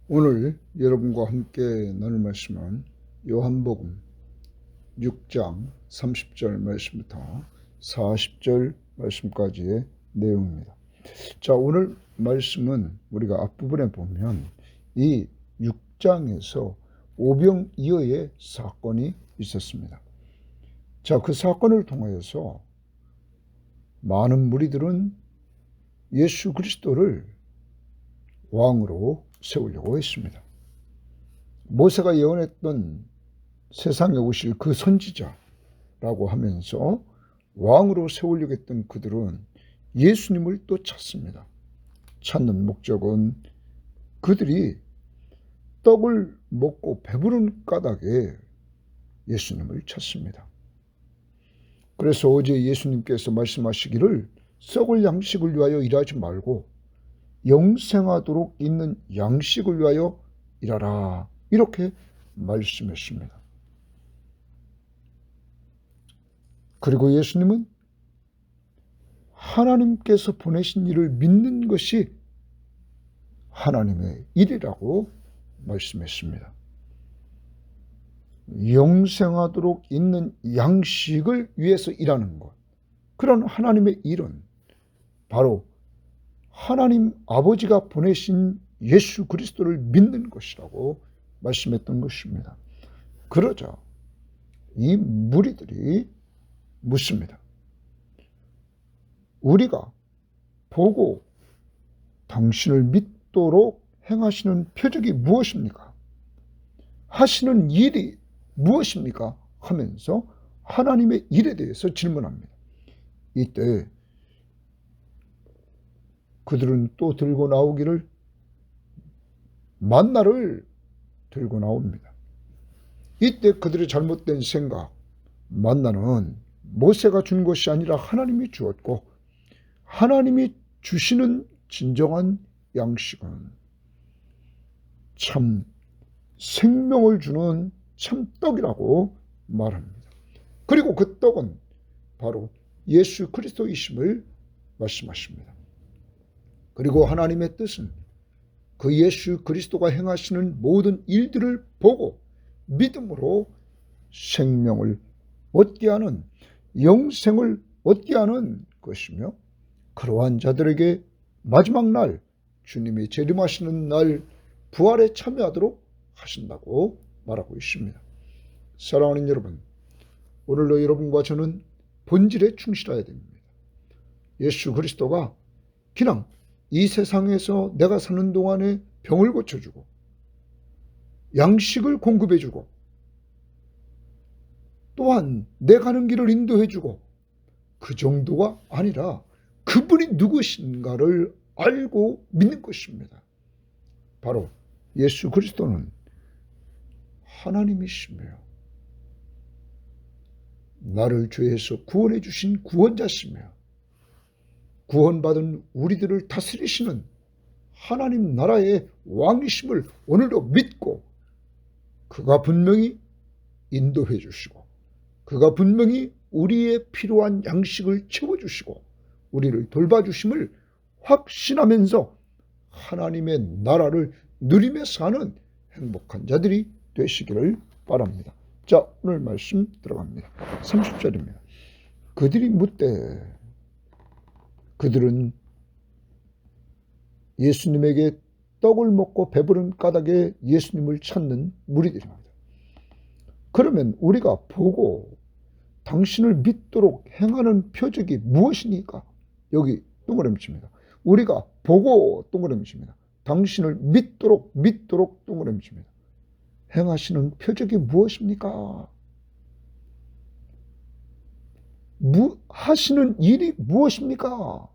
오늘 여러분과 함께 나눌 말씀은 요한복음 6장 30절 말씀부터 40절 말씀까지의 내용입니다. 자, 오늘 말씀은 우리가 앞부분에 보면 이 6장에서 오병이어의 사건이 있었습니다. 자, 그 사건을 통하여서 많은 무리들은 예수 그리스도를 왕으로 세우려고 했습니다. 모세가 예언했던 세상에 오실 그 선지자라고 하면서 왕으로 세우려고 했던 그들은 예수님을 또 찾습니다. 찾는 목적은 그들이 떡을 먹고 배부른 까닭에 예수님을 찾습니다. 그래서 어제 예수님께서 말씀하시기를 썩을 양식을 위하여 일하지 말고 영생하도록 있는 양식을 위하여 일하라, 이렇게 말씀했습니다. 그리고 예수님은 하나님께서 보내신 일을 믿는 것이 하나님의 일이라고 말씀했습니다. 영생하도록 있는 양식을 위해서 일하는 것, 그런 하나님의 일은 바로 하나님 아버지가 보내신 예수 그리스도를 믿는 것이라고 말씀했던 것입니다. 그러자 이 무리들이 묻습니다. 우리가 보고 당신을 믿도록 행하시는 표적이 무엇입니까? 하시는 일이 무엇입니까? 하면서 하나님의 일에 대해서 질문합니다. 이때 그들은 또 들고 나오기를 만나를 들고 나옵니다. 이때 그들의 잘못된 생각, 만나는 모세가 준 것이 아니라 하나님이 주었고 하나님이 주시는 진정한 양식은 참 생명을 주는 참 떡이라고 말합니다. 그리고 그 떡은 바로 예수 그리스도이심을 말씀하십니다. 그리고 하나님의 뜻은 그 예수 그리스도가 행하시는 모든 일들을 보고 믿음으로 생명을 얻게 하는, 영생을 얻게 하는 것이며, 그러한 자들에게 마지막 날 주님이 재림하시는 날 부활에 참여하도록 하신다고 말하고 있습니다. 사랑하는 여러분, 오늘도 여러분과 저는 본질에 충실해야 됩니다. 예수 그리스도가 그냥 이 세상에서 내가 사는 동안에 병을 고쳐주고 양식을 공급해주고 또한 내 가는 길을 인도해주고 그 정도가 아니라 그분이 누구신가를 알고 믿는 것입니다. 바로 예수 그리스도는 하나님이시며 나를 죄에서 구원해 주신 구원자시며 구원받은 우리들을 다스리시는 하나님 나라의 왕이심을 오늘도 믿고 그가 분명히 인도해 주시고 그가 분명히 우리의 필요한 양식을 채워주시고 우리를 돌봐주심을 확신하면서 하나님의 나라를 누리며 사는 행복한 자들이 되시기를 바랍니다. 자, 오늘 말씀 들어갑니다. 30절입니다. 그들이 묻되, 그들은 예수님에게 떡을 먹고 배부른 까닭에 예수님을 찾는 무리들입니다. 그러면 우리가 보고 당신을 믿도록 행하는 표적이 무엇이니까? 여기 동그라미 칩니다. 우리가 보고 동그라미 칩니다. 당신을 믿도록 동그라미 칩니다. 행하시는 표적이 무엇입니까? 하시는 일이 무엇입니까?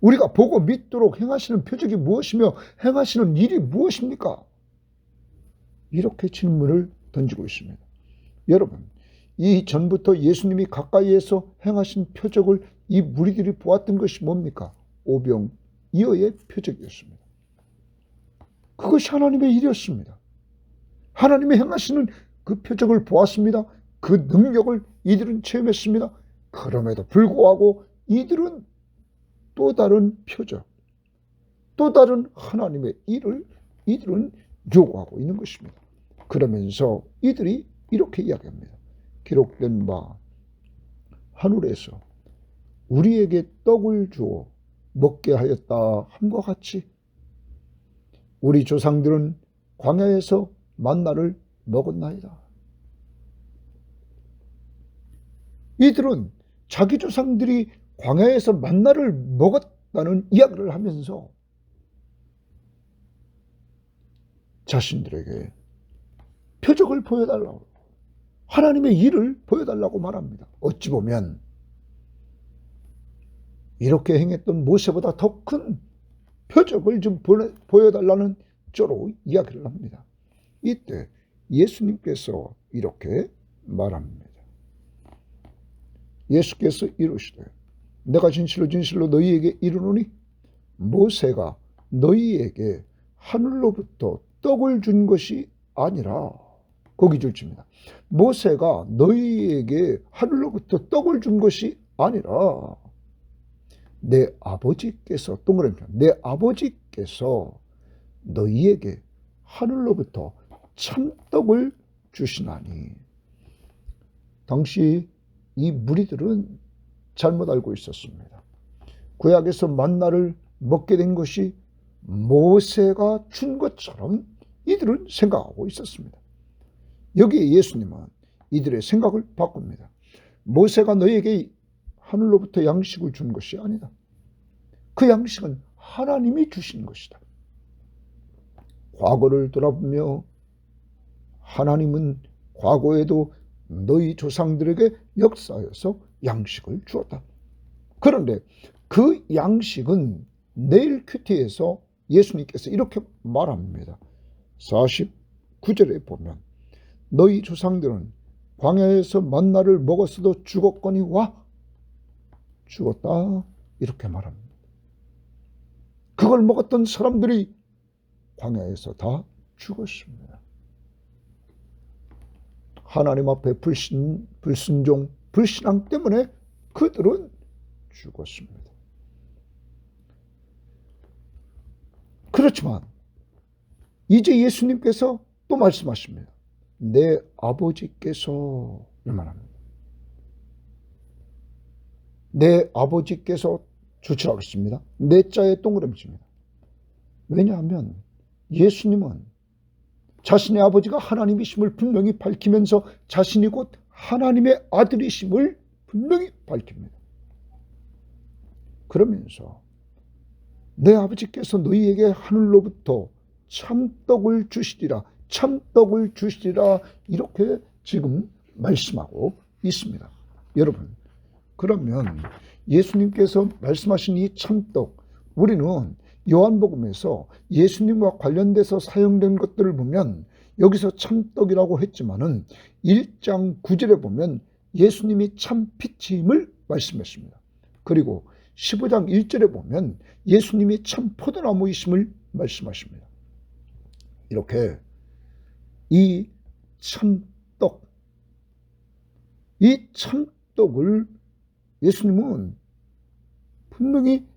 우리가 보고 믿도록 행하시는 표적이 무엇이며 행하시는 일이 무엇입니까? 이렇게 질문을 던지고 있습니다. 여러분, 이 전부터 예수님이 가까이에서 행하신 표적을 이 무리들이 보았던 것이 뭡니까? 오병이어의 표적이었습니다. 그것이 하나님의 일이었습니다. 하나님이 행하시는 그 표적을 보았습니다. 그 능력을 이들은 체험했습니다. 그럼에도 불구하고 이들은 또 다른 표적, 또 다른 하나님의 일을 이들은 요구하고 있는 것입니다. 그러면서 이들이 이렇게 이야기합니다. 기록된 바 하늘에서 우리에게 떡을 주어 먹게 하였다 함과 같이 우리 조상들은 광야에서 만나를 먹었나이다. 이들은 자기 조상들이 광야에서 만나를 먹었다는 이야기를 하면서 자신들에게 표적을 보여달라고, 하나님의 일을 보여달라고 말합니다. 어찌 보면 이렇게 행했던 모세보다 더 큰 표적을 좀 보여달라는 쪽으로 이야기를 합니다. 이때 예수님께서 이렇게 말합니다. 예수께서 이르시되 내가 진실로 진실로 너희에게 이르노니 모세가 너희에게 하늘로부터 떡을 준 것이 아니라, 거기 줄칩니다. 모세가 너희에게 하늘로부터 떡을 준 것이 아니라 내 아버지께서, 동그라미, 내 아버지께서 너희에게 하늘로부터 참떡을 주시나니. 당시 이 무리들은 잘못 알고 있었습니다. 구약에서 만나를 먹게 된 것이 모세가 준 것처럼 이들은 생각하고 있었습니다. 여기에 예수님은 이들의 생각을 바꿉니다. 모세가 너희에게 하늘로부터 양식을 준 것이 아니다. 그 양식은 하나님이 주신 것이다. 과거를 돌아보며 하나님은 과거에도 너희 조상들에게 역사하여서 양식을 주었다. 그런데 그 양식은 내일 큐티에서 예수님께서 이렇게 말합니다. 49절에 보면 너희 조상들은 광야에서 만나를 먹었어도 죽었거니와 죽었다, 이렇게 말합니다. 그걸 먹었던 사람들이 광야에서 다 죽었습니다. 하나님 앞에 불순종, 불신앙 때문에 그들은 죽었습니다. 그렇지만 이제 예수님께서 또 말씀하십니다. 내 아버지께서, 말합니다. 내 아버지께서 주치하겠습니다. 내 자의 동그라미입니다. 왜냐하면 예수님은 자신의 아버지가 하나님이심을 분명히 밝히면서 자신이 곧 하나님의 아들이심을 분명히 밝힙니다. 그러면서 내 아버지께서 너희에게 하늘로부터 참떡을 주시리라, 참떡을 주시리라, 이렇게 지금 말씀하고 있습니다. 여러분, 그러면 예수님께서 말씀하신 이 참떡, 우리는 요한복음에서 예수님과 관련돼서 사용된 것들을 보면 여기서 참떡이라고 했지만은 1장 9절에 보면 예수님이 참피치임을 말씀했습니다. 그리고 15장 1절에 보면 예수님이 참 포도나무이심을 말씀하십니다. 이렇게 이 참떡, 이 참떡을 예수님은 분명히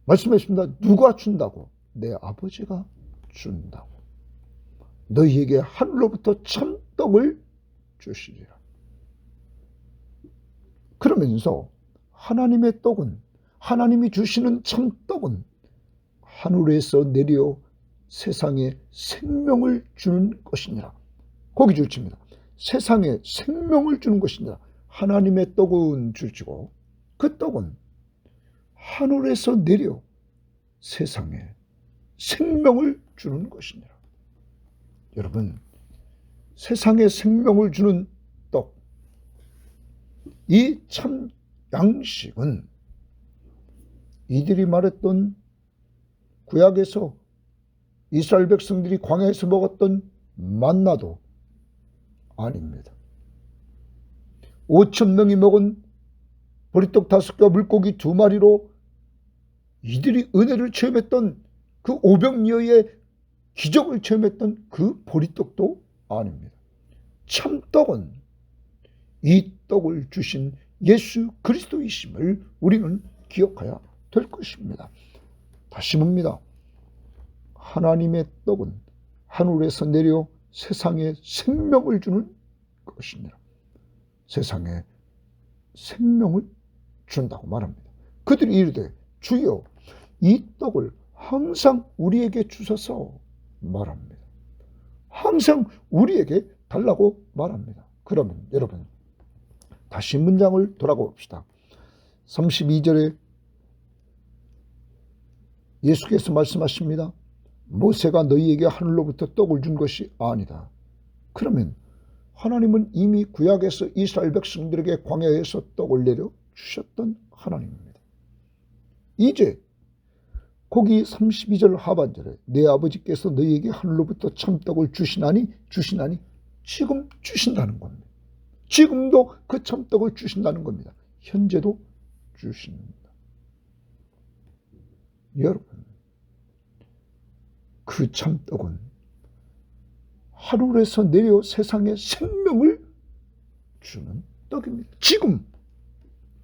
말씀하십니다. 누가 준다고? 내 아버지가 준다고. 너희에게 하늘로부터 참떡을 주시리라. 그러면서 하나님의 떡은, 하나님이 주시는 참떡은 하늘에서 내려 세상에 생명을 주는 것이니라. 거기 줄칩니다. 세상에 생명을 주는 것이니라. 하나님의 떡은 줄지고 그 떡은 하늘에서 내려 세상에 생명을 주는 것이니라. 여러분, 세상에 생명을 주는 떡, 이 참 양식은 이들이 말했던 구약에서 이스라엘 백성들이 광야에서 먹었던 만나도 아닙니다. 5,000명이 먹은 보리떡 5개와 물고기 2마리로 이들이 은혜를 체험했던 그 500여의 기적을 체험했던 그 보리떡도 아닙니다. 참떡은 이 떡을 주신 예수 그리스도이심을 우리는 기억해야 될 것입니다. 다시 봅니다. 하나님의 떡은, 하늘에서 내려 세상에 생명을 주는 것이니라. 세상에 생명을 준다고 말합니다. 그들이 이르되 주여 이 떡을 항상 우리에게 주소서 말합니다. 항상 우리에게 달라고 말합니다. 그러면 여러분 다시 문장을 돌아가 봅시다. 32절에 예수께서 말씀하십니다. 모세가 너희에게 하늘로부터 떡을 준 것이 아니다. 그러면 하나님은 이미 구약에서 이스라엘 백성들에게 광야에서 떡을 내려 주셨던 하나님입니다. 이제 거기 32절 하반절에 내 아버지께서 너희에게 하늘로부터 참떡을 주시나니 지금 주신다는 겁니다. 지금도 그 참떡을 주신다는 겁니다. 현재도 주십니다. 여러분, 그 참떡은 하늘에서 내려 세상에 생명을 주는 떡입니다. 지금.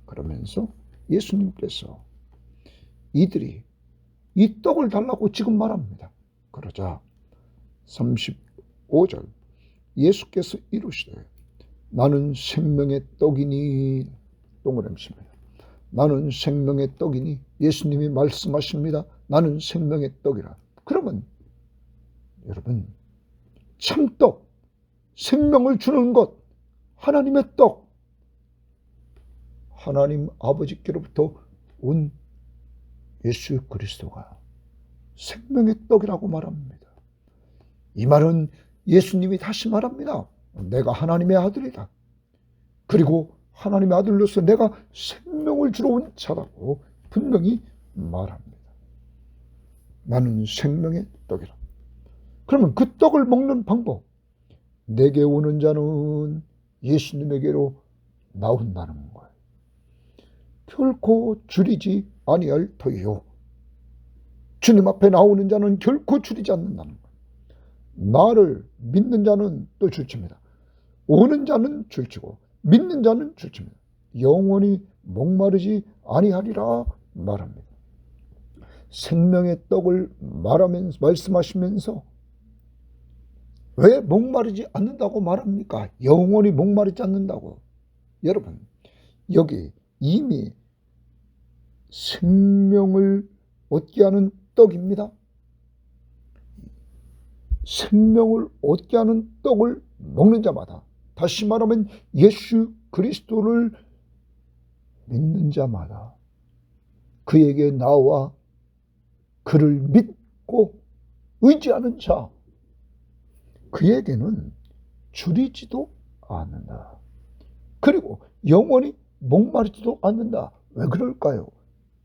그러면서 예수님께서 이들이 이 떡을 달라고 지금 말합니다. 그러자 35절 예수께서 이르시되 나는 생명의 떡이니, 동그라미입니다. 나는 생명의 떡이니, 예수님이 말씀하십니다. 나는 생명의 떡이라. 그러면 여러분 참떡, 생명을 주는 것, 하나님의 떡, 하나님 아버지께로부터 온 예수 그리스도가 생명의 떡이라고 말합니다. 이 말은 예수님이 다시 말합니다. 내가 하나님의 아들이다. 그리고 하나님의 아들로서 내가 생명을 주러 온 자라고 분명히 말합니다. 나는 생명의 떡이라. 그러면 그 떡을 먹는 방법, 내게 오는 자는 예수님에게로 나온다는 거예요. 결코 줄이지 아니할 터이요. 주님 앞에 나오는 자는 결코 줄이지 않는다는 거예요. 나를 믿는 자는 또 줄칩니다. 오는 자는 줄치고 믿는 자는 줄칩니다. 영원히 목마르지 아니하리라 말합니다. 생명의 떡을 말씀하시면서 왜 목마르지 않는다고 말합니까? 영원히 목마르지 않는다고. 여러분, 여기 이미 생명을 얻게 하는 떡입니다. 생명을 얻게 하는 떡을 먹는 자마다, 다시 말하면 예수 그리스도를 믿는 자마다 그에게 나와 그를 믿고 의지하는 자, 그에게는 줄이지도 않는다. 그리고 영원히 목마르지도 않는다. 왜 그럴까요?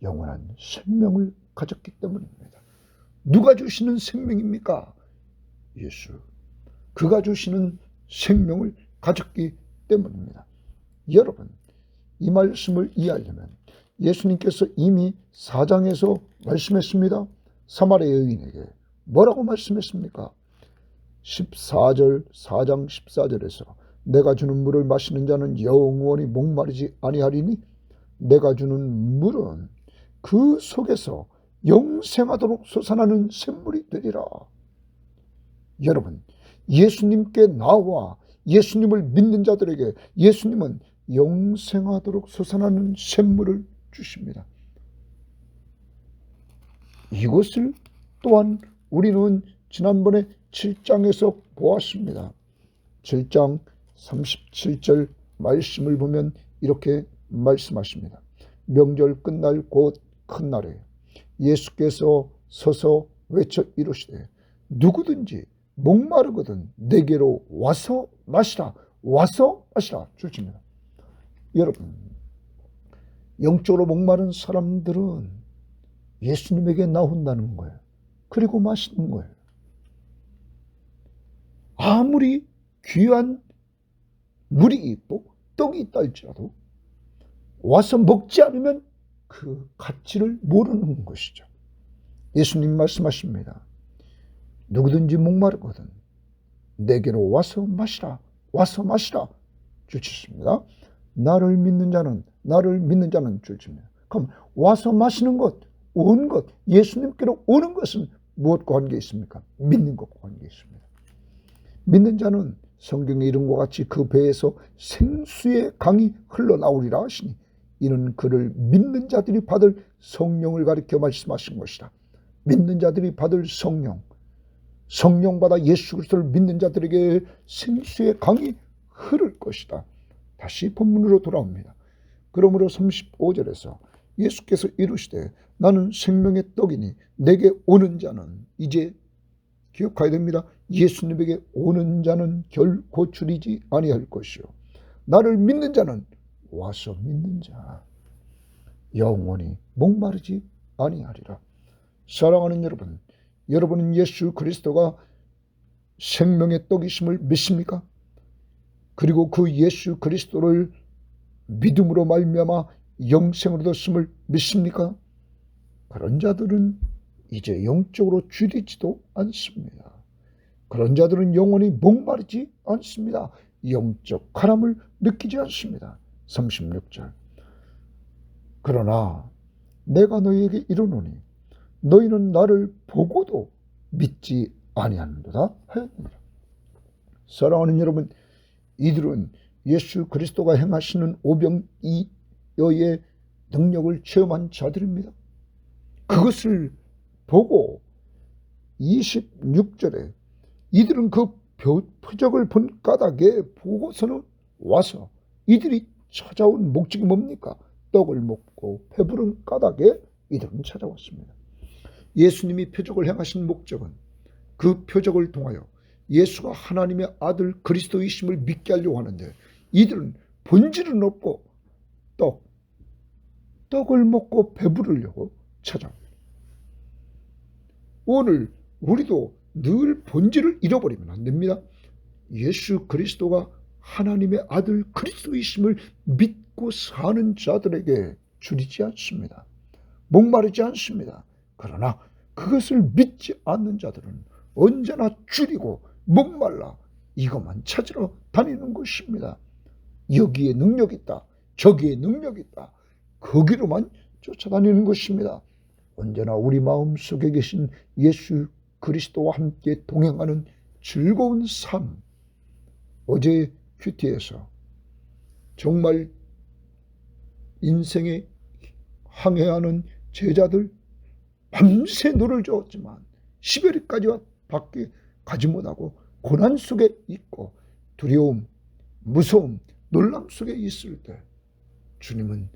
영원한 생명을 가졌기 때문입니다. 누가 주시는 생명입니까? 예수. 그가 주시는 생명을 가졌기 때문입니다. 여러분, 이 말씀을 이해하려면 예수님께서 이미 4장에서 말씀했습니다. 사마리아 여인에게 뭐라고 말씀했습니까? 4장 14절에서 내가 주는 물을 마시는 자는 영원히 목마르지 아니하리니 내가 주는 물은 그 속에서 영생하도록 솟아나는 샘물이 되리라. 여러분, 예수님께 나와 예수님을 믿는 자들에게 예수님은 영생하도록 솟아나는 샘물을 주십니다. 이것을 또한 우리는 지난번에 7장에서 보았습니다. 7장 37절 말씀을 보면 이렇게 말씀하십니다. 명절 끝날 곧 큰 날에 예수께서 서서 외쳐 이르시되 누구든지 목마르거든 내게로 와서 마시라. 와서 마시라. 주십니다. 여러분, 영적으로 목마른 사람들은 예수님에게 나온다는 거예요. 그리고 마시는 거예요. 아무리 귀한 물이 있고 떡이 있다 할지라도 와서 먹지 않으면 그 가치를 모르는 것이죠. 예수님 말씀하십니다. 누구든지 목마르거든 내게로 와서 마시라. 와서 마시라. 주십니다. 나를 믿는 자는 주십니다. 그럼 와서 마시는 것, 온 것, 예수님께로 오는 것은 무엇과 관계 있습니까? 믿는 것과 관계 있습니다. 믿는 자는 성경의 이름과 같이 그 배에서 생수의 강이 흘러나오리라 하시니 이는 그를 믿는 자들이 받을 성령을 가리켜 말씀하신 것이다. 믿는 자들이 받을 성령 받아 예수 그리스도를 믿는 자들에게 생수의 강이 흐를 것이다. 다시 본문으로 돌아옵니다. 그러므로 35절에서 예수께서 이르시되 나는 생명의 떡이니 내게 오는 자는, 이제 기억해야 됩니다. 예수님에게 오는 자는 결코 줄이지 아니할 것이요 나를 믿는 자는 와서 믿는 자 영원히 목마르지 아니하리라. 사랑하는 여러분, 여러분은 예수 그리스도가 생명의 떡이심을 믿습니까? 그리고 그 예수 그리스도를 믿음으로 말미암아 영생을 얻었음을 믿습니까? 그런 자들은 이제 영적으로 줄이지도 않습니다. 그런 자들은 영원히 목마르지 않습니다. 영적 가람을 느끼지 않습니다. 36절 그러나 내가 너희에게 이르노니 너희는 나를 보고도 믿지 아니하는도다 하였느니라. 사랑하는 여러분, 이들은 예수 그리스도가 행하시는 오병이어의 능력을 체험한 자들입니다. 그것을 보고 26절에 이들은 그 표적을 본 까닭에 보고서는 와서 이들이 찾아온 목적이 뭡니까? 떡을 먹고 배부른 까닭에 이들은 찾아왔습니다. 예수님이 표적을 행하신 목적은 그 표적을 통하여 예수가 하나님의 아들 그리스도이심을 믿게 하려고 하는데 이들은 본질은 없고 떡을 먹고 배부르려고 찾아옵니다. 오늘 우리도 늘 본질을 잃어버리면 안 됩니다. 예수 그리스도가 하나님의 아들 그리스도이심을 믿고 사는 자들에게 줄이지 않습니다. 목마르지 않습니다. 그러나 그것을 믿지 않는 자들은 언제나 줄이고 목말라 이것만 찾으러 다니는 것입니다. 여기에 능력이 있다, 저기에 능력이 있다, 거기로만 쫓아다니는 것입니다. 언제나 우리 마음속에 계신 예수 그리스도와 함께 동행하는 즐거운 삶. 어제 큐티에서 정말 인생에 항해하는 제자들 밤새 노를 저었지만 시베리까지와 밖에 가지 못하고 고난 속에 있고 두려움, 무서움, 놀람 속에 있을 때 주님은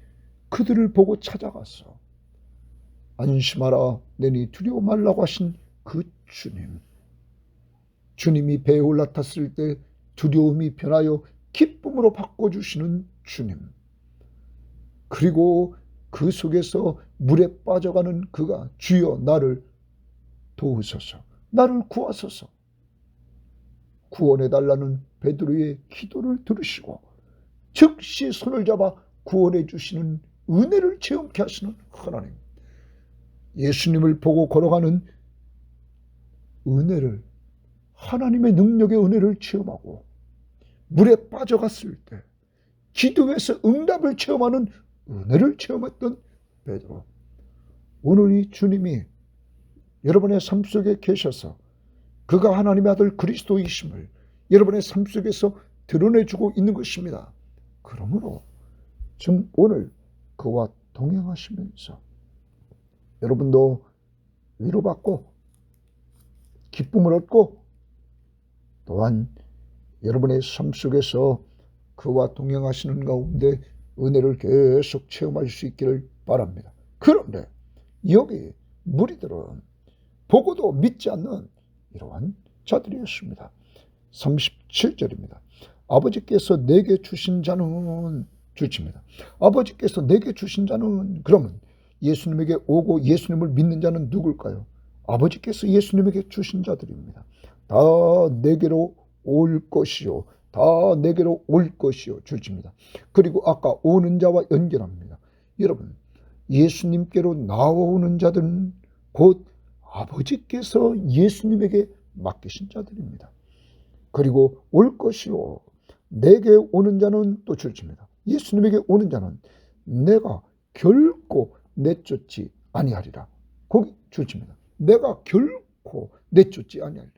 그들을 보고 찾아가서 안심하라 내니 두려워 말라고 하신 그 주님이 배에 올라탔을 때 두려움이 변하여 기쁨으로 바꿔주시는 주님, 그리고 그 속에서 물에 빠져가는 그가 주여 나를 도우소서, 나를 구하소서, 구원해달라는 베드로의 기도를 들으시고 즉시 손을 잡아 구원해 주시는 은혜를 체험케 하시는 하나님, 예수님을 보고 걸어가는 은혜를, 하나님의 능력의 은혜를 체험하고 물에 빠져갔을 때 기도에서 응답을 체험하는 은혜를 체험했던 베드로, 오늘 이 주님이 여러분의 삶 속에 계셔서 그가 하나님의 아들 그리스도이심을 여러분의 삶 속에서 드러내주고 있는 것입니다. 그러므로 지금 오늘 그와 동행하시면서 여러분도 위로받고 기쁨을 얻고 또한 여러분의 삶 속에서 그와 동행하시는 가운데 은혜를 계속 체험할 수 있기를 바랍니다. 그런데 여기 무리들은 보고도 믿지 않는 이러한 자들이었습니다. 37절입니다. 아버지께서 내게 주신 자는 주십니다. 아버지께서 내게 주신 자는, 그러면 예수님에게 오고 예수님을 믿는 자는 누굴까요? 아버지께서 예수님에게 주신 자들입니다. 다 내게로 올 것이요, 다 내게로 올 것이요 주십니다. 그리고 아까 오는 자와 연결합니다. 여러분, 예수님께로 나오는 자들은 곧 아버지께서 예수님에게 맡기신 자들입니다. 그리고 올 것이요, 내게 오는 자는 또 주십니다. 예수님에게 오는 자는 내가 결코 내쫓지 아니하리라. 거기 주십니다. 내가 결코 결코 내쫓지 아니하리라.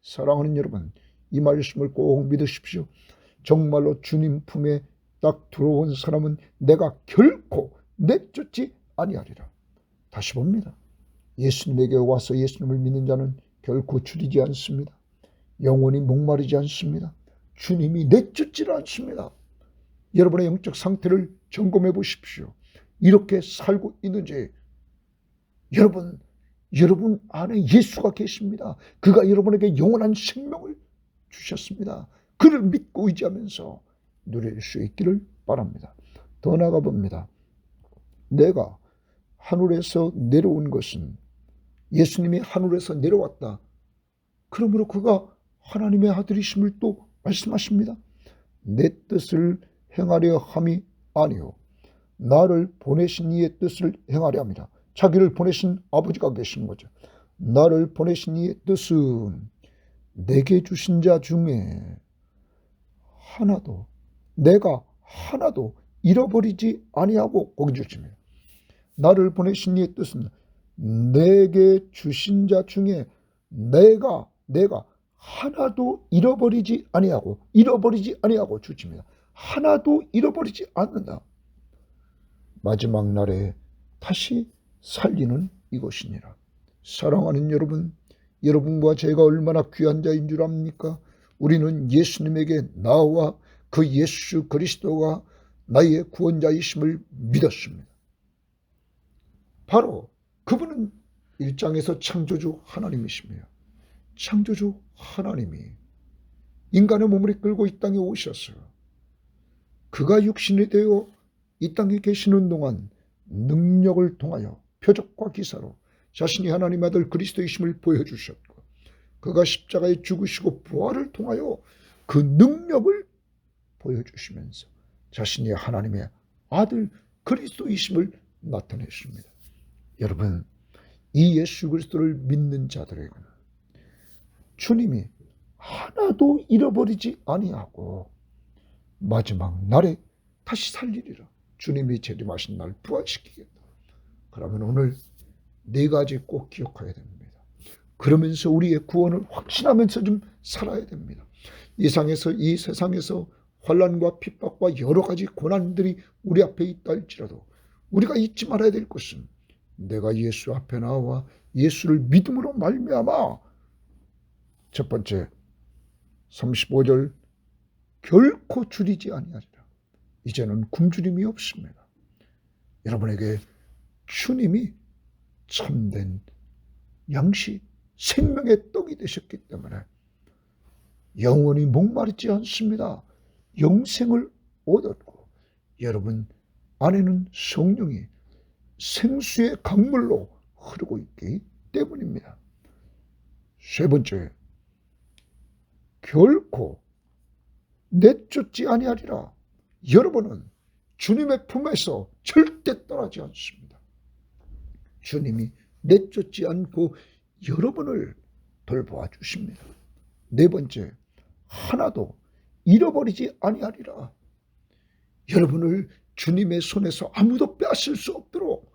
사랑하는 여러분, 이 말씀을 꼭 믿으십시오. 정말로 주님 품에 딱 들어온 사람은 내가 결코 내쫓지 아니하리라. 다시 봅니다. 예수님에게 와서 예수님을 믿는 자는 결코 줄이지 않습니다. 영원히 목마르지 않습니다. 주님이 내쫓지를 않습니다. 여러분의 영적 상태를 점검해 보십시오. 이렇게 살고 있는지, 여러분 안에 예수가 계십니다. 그가 여러분에게 영원한 생명을 주셨습니다. 그를 믿고 의지하면서 누릴 수 있기를 바랍니다. 더 나아가 봅니다. 내가 하늘에서 내려온 것은, 예수님이 하늘에서 내려왔다. 그러므로 그가 하나님의 아들이심을 또 말씀하십니다. 내 뜻을 행하려 함이 아니요 나를 보내신 이의 뜻을 행하려 합니다. 자기를 보내신 아버지가 계신 거죠. 나를 보내신 이의 뜻은 내게 주신 자 중에 내가 하나도 잃어버리지 아니하고, 거기 주십니다. 나를 보내신 이의 뜻은 내게 주신 자 중에 내가 하나도 잃어버리지 아니하고 주십니다. 하나도 잃어버리지 않는다. 마지막 날에 다시 살리는 이것이니라. 사랑하는 여러분, 여러분과 제가 얼마나 귀한 자인 줄 압니까? 우리는 예수님에게 나와 그 예수 그리스도가 나의 구원자이심을 믿었습니다. 바로 그분은 1장에서 창조주 하나님이시며, 창조주 하나님이 인간의 몸을 이끌고 이 땅에 오셔서 그가 육신이 되어 이 땅에 계시는 동안 능력을 통하여 표적과 기사로 자신이 하나님 아들 그리스도이심을 보여주셨고, 그가 십자가에 죽으시고 부활을 통하여 그 능력을 보여주시면서 자신이 하나님의 아들 그리스도이심을 나타내십니다. 여러분, 이 예수 그리스도를 믿는 자들에게는 주님이 하나도 잃어버리지 아니하고 마지막 날에 다시 살리리라. 주님이 재림하신 날 부활시키겠다. 그러면 오늘 네 가지 꼭 기억해야 됩니다. 그러면서 우리의 구원을 확신하면서 좀 살아야 됩니다. 이 세상에서 환난과 핍박과 여러 가지 고난들이 우리 앞에 있다 할지라도 우리가 잊지 말아야 될 것은, 내가 예수 앞에 나와 예수를 믿음으로 말미암아, 첫 번째 35절, 결코 줄이지 아니하리라. 이제는 굶주림이 없습니다. 여러분에게 주님이 참된 양식, 생명의 떡이 되셨기 때문에 영원히 목마르지 않습니다. 영생을 얻었고, 여러분 안에는 성령이 생수의 강물로 흐르고 있기 때문입니다. 세 번째, 결코 내쫓지 아니하리라. 여러분은 주님의 품에서 절대 떠나지 않습니다. 주님이 내쫓지 않고 여러분을 돌보아 주십니다. 네 번째, 하나도 잃어버리지 아니하리라. 여러분을 주님의 손에서 아무도 빼앗을 수 없도록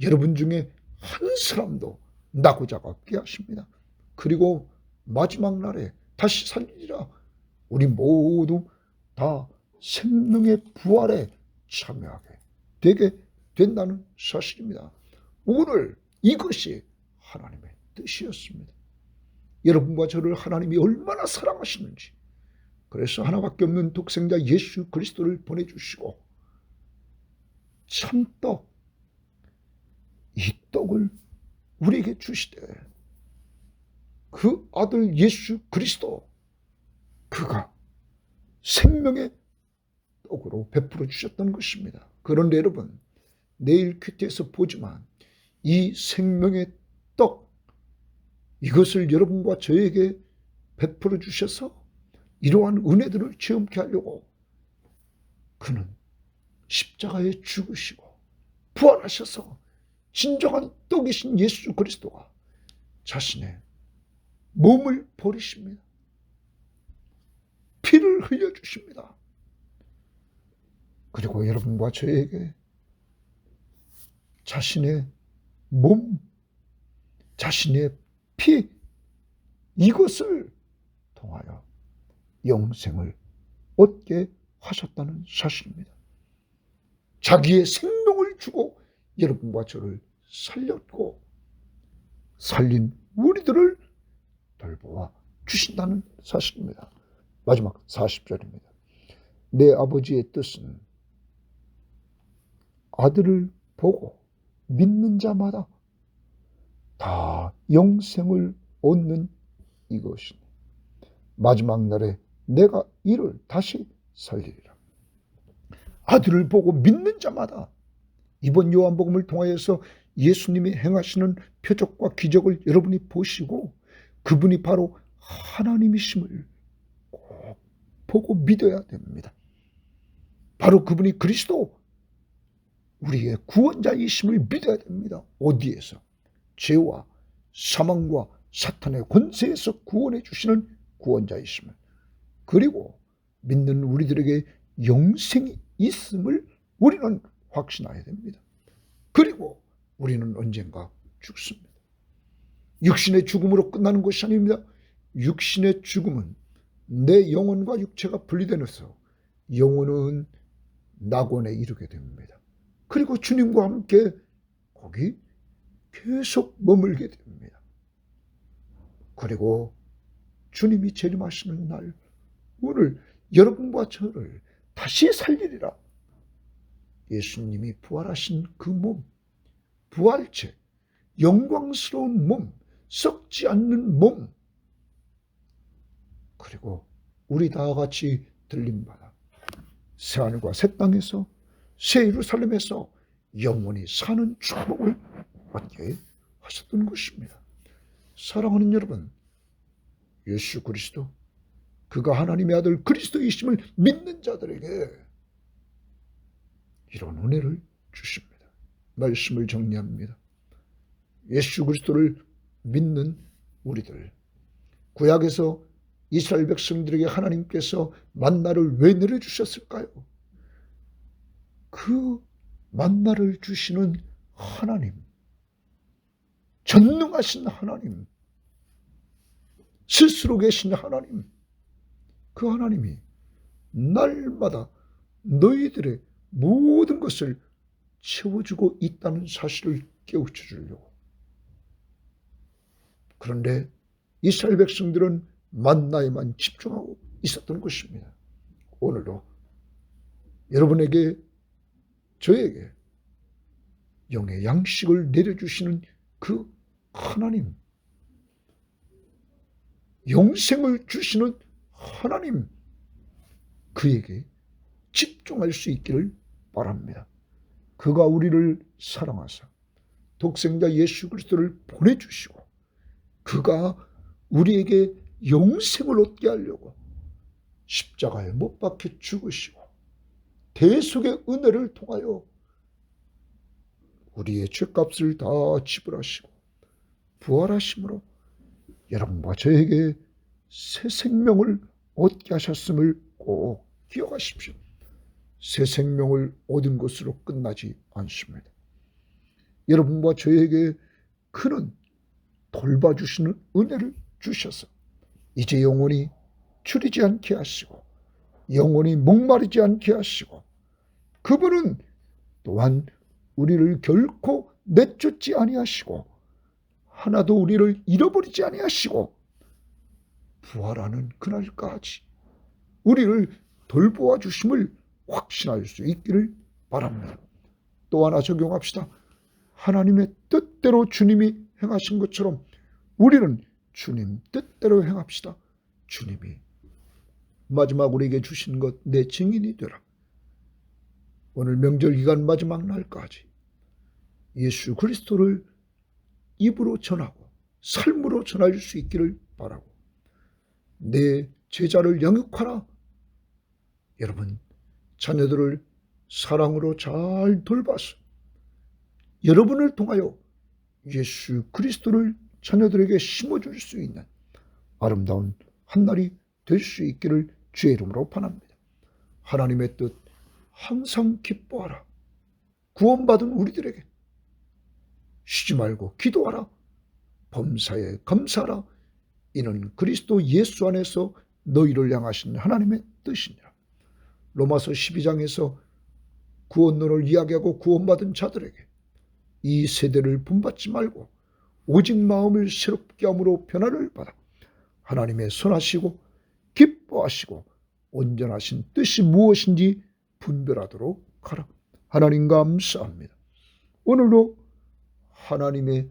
여러분 중에 한 사람도 나고자가 없게 하십니다. 그리고 마지막 날에 다시 살리리라. 우리 모두 다 생명의 부활에 참여하게 되게 된다는 사실입니다. 오늘 이것이 하나님의 뜻이었습니다. 여러분과 저를 하나님이 얼마나 사랑하시는지, 그래서 하나밖에 없는 독생자 예수 그리스도를 보내주시고 참떡, 이 떡을 우리에게 주시되, 그 아들 예수 그리스도, 그가 생명의 떡으로 베풀어 주셨던 것입니다. 그런데 여러분, 내일 큐티에서 보지만 이 생명의 떡, 이것을 여러분과 저에게 베풀어 주셔서 이러한 은혜들을 체험케 하려고 그는 십자가에 죽으시고 부활하셔서 진정한 떡이신 예수 그리스도가 자신의 몸을 버리십니다. 피를 흘려주십니다. 그리고 여러분과 저에게 자신의 몸, 자신의 어차피 이것을 통하여 영생을 얻게 하셨다는 사실입니다. 자기의 생명을 주고 여러분과 저를 살렸고 살린 우리들을 돌보아 주신다는 사실입니다. 마지막 40절입니다. 내 아버지의 뜻은 아들을 보고 믿는 자마다 다 영생을 얻는 이것이니 마지막 날에 내가 이를 다시 살리리라. 아들을 보고 믿는 자마다 이번 요한복음을 통하여서 예수님이 행하시는 표적과 기적을 여러분이 보시고 그분이 바로 하나님이심을 꼭 보고 믿어야 됩니다. 바로 그분이 그리스도 우리의 구원자이심을 믿어야 됩니다. 어디에서? 죄와 사망과 사탄의 권세에서 구원해 주시는 구원자이심을, 그리고 믿는 우리들에게 영생이 있음을 우리는 확신해야 됩니다. 그리고 우리는 언젠가 죽습니다. 육신의 죽음으로 끝나는 것이 아닙니다. 육신의 죽음은 내 영혼과 육체가 분리되면서 영혼은 낙원에 이르게 됩니다. 그리고 주님과 함께 거기 계속 머물게 됩니다. 그리고 주님이 재림하시는 날, 오늘 여러분과 저를 다시 살리리라. 예수님이 부활하신 그 몸, 부활체, 영광스러운 몸, 썩지 않는 몸, 그리고 우리 다 같이 들림받아 새하늘과 새 땅에서 새 예루살렘에서 영원히 사는 축복을 받게 하셨던 것입니다. 사랑하는 여러분, 예수 그리스도, 그가 하나님의 아들 그리스도이심을 믿는 자들에게 이런 은혜를 주십니다. 말씀을 정리합니다. 예수 그리스도를 믿는 우리들, 구약에서 이스라엘 백성들에게 하나님께서 만나를 왜 내려주셨을까요? 그 만나를 주시는 하나님, 전능하신 하나님, 스스로 계신 하나님, 그 하나님이 날마다 너희들의 모든 것을 채워주고 있다는 사실을 깨우쳐 주려고. 그런데 이스라엘 백성들은 만나에만 집중하고 있었던 것입니다. 오늘도 여러분에게, 저에게 영의 양식을 내려주시는 그 하나님, 영생을 주시는 하나님, 그에게 집중할 수 있기를 바랍니다. 그가 우리를 사랑하사 독생자 예수 그리스도를 보내주시고 그가 우리에게 영생을 얻게 하려고 십자가에 못 박혀 죽으시고 대속의 은혜를 통하여 우리의 죄값을 다 지불하시고 부활하심으로 여러분과 저에게 새 생명을 얻게 하셨음을 꼭 기억하십시오. 새 생명을 얻은 것으로 끝나지 않습니다. 여러분과 저에게 그는 돌봐주시는 은혜를 주셔서 이제 영원히 줄이지 않게 하시고 영원히 목마르지 않게 하시고, 그분은 또한 우리를 결코 내쫓지 아니하시고 하나도 우리를 잃어버리지 아니하시고 부활하는 그날까지 우리를 돌보아 주심을 확신할 수 있기를 바랍니다. 또 하나 적용합시다. 하나님의 뜻대로 주님이 행하신 것처럼 우리는 주님 뜻대로 행합시다. 주님이 마지막 우리에게 주신 것, 내 증인이 되라. 오늘 명절 기간 마지막 날까지 예수 그리스도를 입으로 전하고 삶으로 전할 수 있기를 바라고, 내 제자를 영육하라. 여러분 자녀들을 사랑으로 잘 돌봐서 여러분을 통하여 예수 그리스도를 자녀들에게 심어줄 수 있는 아름다운 한날이 될 수 있기를 주의 이름으로 바랍니다. 하나님의 뜻 항상 기뻐하라. 구원받은 우리들에게 쉬지 말고 기도하라. 범사에 감사하라. 이는 그리스도 예수 안에서 너희를 향하신 하나님의 뜻이니라. 로마서 12장에서 구원론을 이야기하고 구원받은 자들에게 이 세대를 본받지 말고 오직 마음을 새롭게 함으로 변화를 받아 하나님의 선하시고 기뻐하시고 온전하신 뜻이 무엇인지 분별하도록 하라. 하나님 감사합니다. 오늘도 하나님의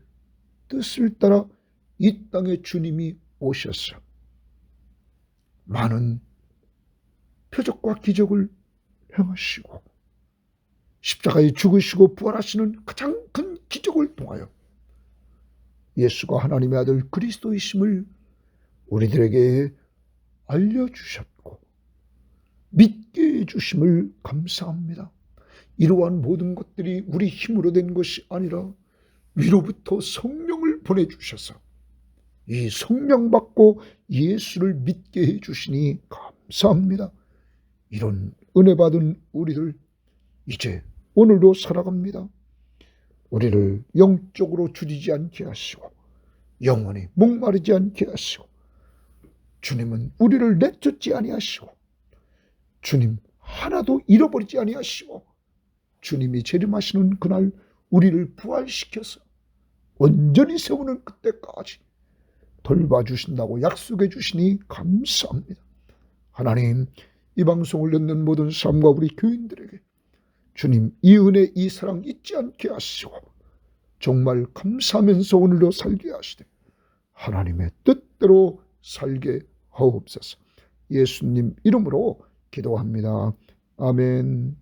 뜻을 따라 이 땅에 주님이 오셔서 많은 표적과 기적을 행하시고 십자가에 죽으시고 부활하시는 가장 큰 기적을 통하여 예수가 하나님의 아들 그리스도이심을 우리들에게 알려주셨고 믿게 해주심을 감사합니다. 이러한 모든 것들이 우리 힘으로 된 것이 아니라 위로부터 성령을 보내주셔서 이 성령 받고 예수를 믿게 해주시니 감사합니다. 이런 은혜 받은 우리들 이제 오늘도 살아갑니다. 우리를 영적으로 줄이지 않게 하시고 영원히 목마르지 않게 하시고 주님은 우리를 내쫓지 아니하시고 주님 하나도 잃어버리지 아니하시고 주님이 재림하시는 그날 우리를 부활시켜서 온전히 세우는 그때까지 돌봐주신다고 약속해 주시니 감사합니다. 하나님, 이 방송을 듣는 모든 사람과 우리 교인들에게 주님 이 은혜 이 사랑 잊지 않게 하시고 정말 감사하면서 오늘도 살게 하시되 하나님의 뜻대로 살게 하옵소서. 예수님 이름으로 기도합니다. 아멘.